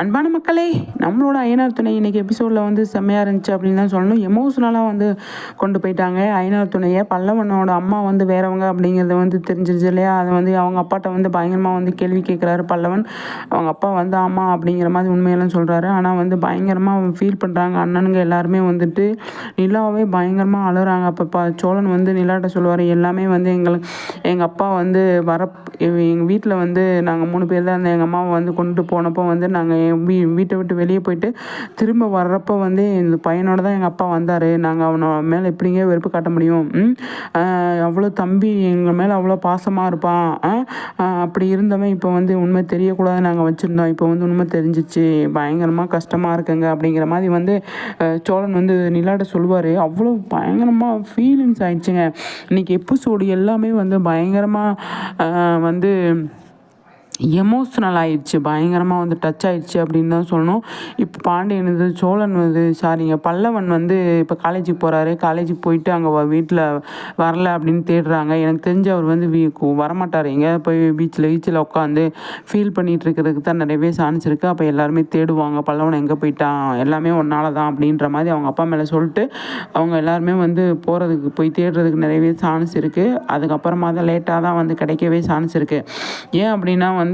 அன்பான மக்களே, நம்மளோட ஐயனார் துணை இன்னைக்கு எபிசோடில் வந்து செம்மையாக இருந்துச்சு அப்படின்னு தான் சொல்லணும். எமோஷ்னலாக வந்து கொண்டு போயிட்டாங்க ஐயனார் துணையை. பல்லவனோட அம்மா வந்து வேறவங்க அப்படிங்கிறது வந்து தெரிஞ்சிருச்சு இல்லையா. அதை வந்து அவங்க அப்பாட்ட வந்து பயங்கரமாக வந்து கேள்வி கேட்குறாரு பல்லவன். அவங்க அப்பா வந்து ஆமா அப்படிங்கிற மாதிரி உண்மையெல்லாம் சொல்கிறாரு. ஆனால் வந்து பயங்கரமாக ஃபீல் பண்ணுறாங்க அண்ணனுங்க எல்லாருமே வந்துட்டு. நிலாவே பயங்கரமாக அழுகிறாங்க. அப்போ சோழன் வந்து நிலாட்ட சொல்லுவார், எல்லாமே வந்து எங்கள் அப்பா வந்து எங்கள் வீட்டில் வந்து நாங்கள் 3 பேர் தான் இருந்தோம். எங்கள் அம்மாவை வந்து கொண்டுட்டு போனப்போ வந்து நாங்கள் வீட்டை விட்டு வெளியே போயிட்டு திரும்ப வர்றப்போ வந்து இந்த பையனோட தான் எங்கள் அப்பா வந்தார். நாங்கள் அவனை மேலே எப்படிங்க வெறுப்பு காட்ட முடியும்? அவ்வளோ தம்பி எங்கள் மேலே அவ்வளோ பாசமாக இருப்பான். அப்படி இருந்தவன் இப்போ வந்து உண்மை தெரியக்கூடாது நாங்கள் வச்சுருந்தோம். இப்போ வந்து உண்மை தெரிஞ்சிச்சு, பயங்கரமாக கஷ்டமாக இருக்குங்க அப்படிங்கிற மாதிரி வந்து சோழன் வந்து நிலாட்ட சொல்லுவார். அவ்வளோ பயங்கரமாக ஃபீலிங்ஸ் ஆயிடுச்சுங்க. இன்றைக்கி எபிசோடு எல்லாமே வந்து பயங்கரமாக வந்து எமோஷ்னல் ஆயிடுச்சு, பயங்கரமாக வந்து டச் ஆகிடுச்சு அப்படின்னு தான் சொல்லணும். இப்போ பாண்டியன் வந்து சோழன் வந்து பல்லவன் வந்து இப்போ காலேஜுக்கு போகிறாரு. காலேஜுக்கு போயிட்டு அங்கே வீட்டில் வரல அப்படின்னு தேடுறாங்க. எனக்கு தெரிஞ்சு அவர் வந்து வரமாட்டார். எங்கேயாவது போய் பீச்சில் உட்காந்து ஃபீல் பண்ணிகிட்டு இருக்கிறதுக்கு தான் நிறையவே சான்ஸ் இருக்குது. அப்போ எல்லாருமே தேடுவாங்க, பல்லவன் எங்கே போயிட்டான், எல்லாமே ஒன்றால தான் அப்படின்ற மாதிரி அவங்க அப்பா மேலே சொல்லிட்டு அவங்க எல்லாருமே வந்து போய் தேடுறதுக்கு நிறையவே சான்ஸ் இருக்குது. அதுக்கப்புறமா தான் லேட்டாக தான் வந்து கிடைக்கவே சான்ஸ் இருக்குது. ஏன் அப்படின்னா வந்து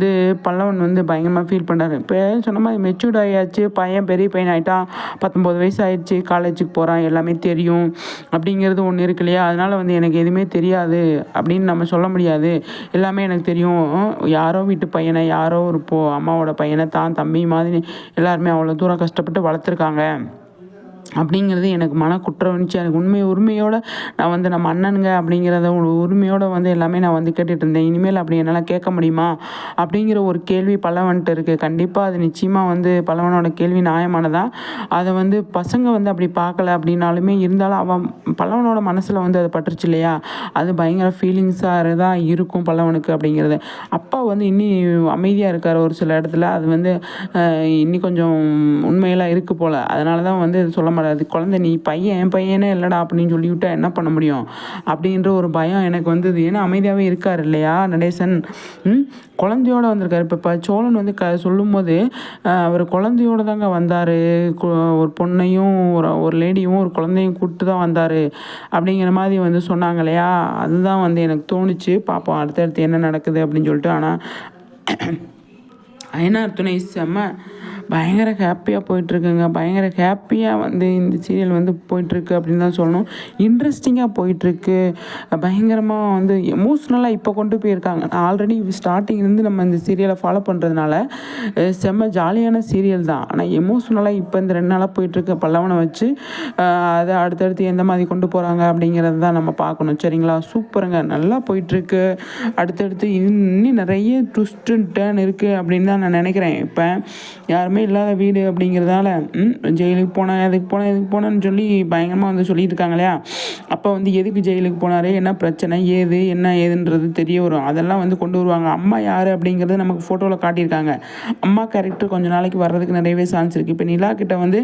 பல்லவன் வந்து பயங்கரமாக ஃபீல் பண்ணுறாரு. இப்போ சொன்ன மாதிரி மெச்சூர்ட் ஆகியாச்சு, பெரிய பையன் ஆகிட்டான், 19 வயசு ஆகிடுச்சு, காலேஜுக்கு போகிறான், எல்லாமே தெரியும் அப்படிங்கிறது ஒன்று இருக்கு இல்லையா. அதனால் வந்து எனக்கு எதுவுமே தெரியாது அப்படின்னு நம்ம சொல்ல முடியாது. எல்லாமே எனக்கு தெரியும். யாரோ வீட்டு பையனை, யாரோ ஒரு அம்மாவோட பையனை தான் தம்பி மாதிரி எல்லாருமே அவ்வளோ தூரம் கஷ்டப்பட்டு வளர்த்துருக்காங்க அப்படிங்கிறது எனக்கு மன குற்றம் இருந்துச்சு. எனக்கு உரிமையோடு நான் வந்து நம்ம அண்ணனுங்க அப்படிங்கிறத உரிமையோடு வந்து எல்லாமே நான் வந்து கேட்டுட்டு இருந்தேன். இனிமேல் அப்படி என்னால் கேட்க முடியுமா அப்படிங்கிற ஒரு கேள்வி பல்லவன்ட்டு இருக்குது. கண்டிப்பாக அது நிச்சயமாக வந்து பல்லவனோட கேள்வி நியாயமானதான். அதை வந்து பசங்க வந்து அப்படி பார்க்கல அப்படின்னாலுமே இருந்தாலும் அவன் பல்லவனோட மனசில் வந்து அது பட்டுருச்சு இல்லையா. அது பயங்கர ஃபீலிங்ஸாக தான் இருக்கும் பல்லவனுக்கு அப்படிங்கிறது. அப்பா வந்து இன்னி அமைதியாக இருக்கார் ஒரு சில இடத்துல. அது வந்து இன்னி கொஞ்சம் உண்மையெல்லாம் இருக்குது போல். அதனால தான் வந்து சொல்ல மாட்டாது. குழந்தை நீ என் பையனே இல்லைடா அப்படின்னு சொல்லிவிட்டா என்ன பண்ண முடியும் அப்படின்ற ஒரு பயம் எனக்கு வந்தது. ஏன்னா அமைதியாகவே இருக்கார் இல்லையா நடேசன். குழந்தையோடு வந்திருக்காரு. இப்போ சோழன் வந்து சொல்லும் போது அவர் குழந்தையோடு தாங்க வந்தார். ஒரு பொண்ணையும் ஒரு லேடியும் ஒரு குழந்தையும் கூப்பிட்டு தான் வந்தார் அப்படிங்கிற மாதிரி வந்து சொன்னாங்க இல்லையா. அதுதான் வந்து எனக்கு தோணுச்சு. பார்ப்போம் அடுத்தடுத்து என்ன நடக்குது அப்படின்னு சொல்லிட்டு. ஆனால் ஐயனார் துணை பயங்கர ஹாப்பியாக போயிட்டுருக்குங்க. பயங்கர ஹாப்பியாக வந்து இந்த சீரியல் வந்து போயிட்டுருக்கு அப்படின்னு தான் சொல்லணும். இன்ட்ரெஸ்டிங்காக போயிட்டுருக்கு. பயங்கரமாக வந்து எமோஷ்னலாக இப்போ கொண்டு போயிருக்காங்க. ஆல்ரெடி ஸ்டார்டிங்லேருந்து நம்ம இந்த சீரியலை ஃபாலோ பண்ணுறதுனால செம்ம ஜாலியான சீரியல் தான். ஆனால் எமோஷ்னலாக இப்போ இந்த 2 நாளாக போயிட்டுருக்கு பல்லவனை வச்சு. அதை அடுத்தடுத்து எந்த மாதிரி கொண்டு போகிறாங்க அப்படிங்கிறது தான் நம்ம பார்க்கணும். சரிங்களா, சூப்பருங்க, நல்லா போயிட்டுருக்கு. அடுத்தடுத்து இன்னும் நிறைய ட்விஸ்ட் அண்ட் டர்ன் இருக்குது அப்படின்னு தான் நான் நினைக்கிறேன். இப்போ யாருமே இல்லாத வீடு அப்படிங்கிறதால ஜெயிலுக்கு போனேன், எதுக்கு போனேன்னு சொல்லி பயங்கரமாக வந்து சொல்லிட்டு இருக்காங்க இல்லையா. அப்போ வந்து எதுக்கு ஜெயிலுக்கு போனார், என்ன பிரச்சனை, என்ன ஏதுன்றது தெரிய வரும். அதெல்லாம் வந்து கொண்டு வருவாங்க. அம்மா யார் அப்படிங்கிறது நமக்கு ஃபோட்டோவில் காட்டியிருக்காங்க. அம்மா கேரக்டர் கொஞ்சம் நாளைக்கு வர்றதுக்கு நிறையவே சான்ஸ் இருக்குது. இப்போ நிலா கிட்ட வந்து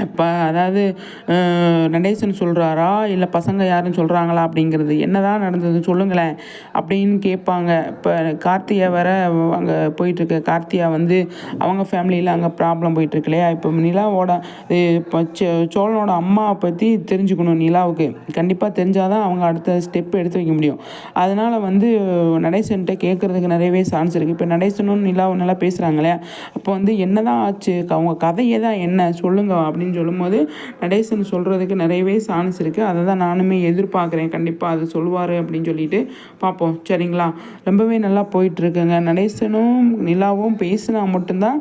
இப்போ அதாவது நடேசன் சொல்கிறாரா இல்லை பசங்க யாருன்னு சொல்கிறாங்களா அப்படிங்கிறது, என்னதான் நடந்தது சொல்லுங்களேன் அப்படின்னு கேட்பாங்க. இப்போ கார்த்தியா வேற அங்கே போயிட்டுருக்கு. கார்த்தியா வந்து அவங்க ஃபேமிலியில் அங்கே ப்ராப்ளம் போயிட்டுருக்கு இல்லையா. இப்போ நிலாவோட இப்போ சோழனோட அம்மாவை பற்றி தெரிஞ்சுக்கணும் நிலாவுக்கு. கண்டிப்பாக தெரிஞ்சால் தான் அவங்க அடுத்த ஸ்டெப் எடுத்து வைக்க முடியும். அதனால் வந்து நடேசன்கிட்ட கேட்குறதுக்கு நிறையவே சான்ஸ் இருக்குது. இப்போ நடேசனும் நிலாவும் நல்லா பேசுகிறாங்க இல்லையா. அப்போ வந்து என்ன தான் ஆச்சு, அவங்க கதையே தான் என்ன சொல்லுங்க அப்படின்னு சொல்லும்போது நடேசன் சொல்கிறதுக்கு நிறையவே சான்ஸ் இருக்குது. அதை தான் நானுமே எதிர்பார்க்குறேன். கண்டிப்பாக அது சொல்லுவார் அப்படின்னு சொல்லிட்டு பார்ப்போம். சரிங்களா, ரொம்பவே நல்லா போயிட்டுருக்குங்க. நடேசனும் நிலாவும் பேசினா மட்டும்தான்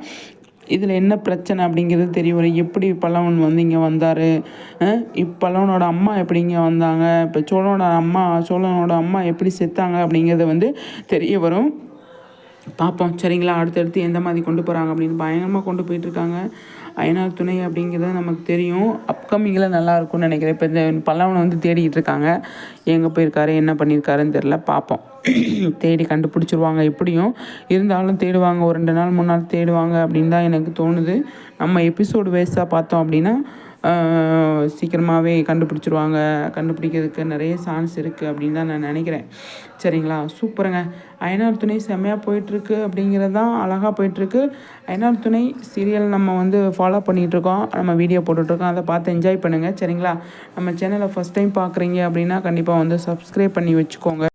இதில் என்ன பிரச்சனை அப்படிங்கிறது தெரிய வரும். எப்படி பல்லவன் வந்து இங்கே வந்தார், பல்லவனோட அம்மா எப்படி இங்கே வந்தாங்க, இப்போ சோழனோட அம்மா எப்படி செத்தாங்க அப்படிங்கிறது வந்து தெரிய வரும். பார்ப்போம். சரிங்களா, அடுத்தடுத்து எந்த மாதிரி கொண்டு போகிறாங்க அப்படின்னு பயங்கரமாக கொண்டு போயிட்டுருக்காங்க. ஐயனார் துணை அப்படிங்கிறது நமக்கு தெரியும். அப்கமிங்கில் நல்லாயிருக்கும்னு நினைக்கிறேன். இப்போ இந்த பல்லவனை வந்து தேடிக்கிட்டு இருக்காங்க. எங்கே போயிருக்காரு, என்ன பண்ணியிருக்காருன்னு தெரில. பார்ப்போம். தேடி கண்டுபிடிச்சிருவாங்க. எப்படியும் இருந்தாலும் தேடுவாங்க. ஒரு 2 நாள் 3 நாள் தேடுவாங்க அப்படின்னு தான் எனக்கு தோணுது. நம்ம எபிசோடு வேஸ்ட்டாக பார்த்தோம் அப்படின்னா சீக்கிரமாகவே கண்டுபிடிச்சிருவாங்க. கண்டுபிடிக்கிறதுக்கு நிறைய சான்ஸ் இருக்குது அப்படின்னு தான் நான் நினைக்கிறேன். சரிங்களா, சூப்பருங்க. ஐயனார் துணை செம்மையாக போயிட்டுருக்கு அப்படிங்கிறது தான் அழகாக போயிட்டுருக்கு. ஐயனார் துணை சீரியல் நம்ம வந்து ஃபாலோ பண்ணிகிட்ருக்கோம், நம்ம வீடியோ போட்டுட்ருக்கோம், அதை பார்த்து என்ஜாய் பண்ணுங்கள் சரிங்களா. நம்ம சேனலை ஃபஸ்ட் டைம் பார்க்குறீங்க அப்படின்னா கண்டிப்பாக வந்து சப்ஸ்கிரைப் பண்ணி வச்சுக்கோங்க.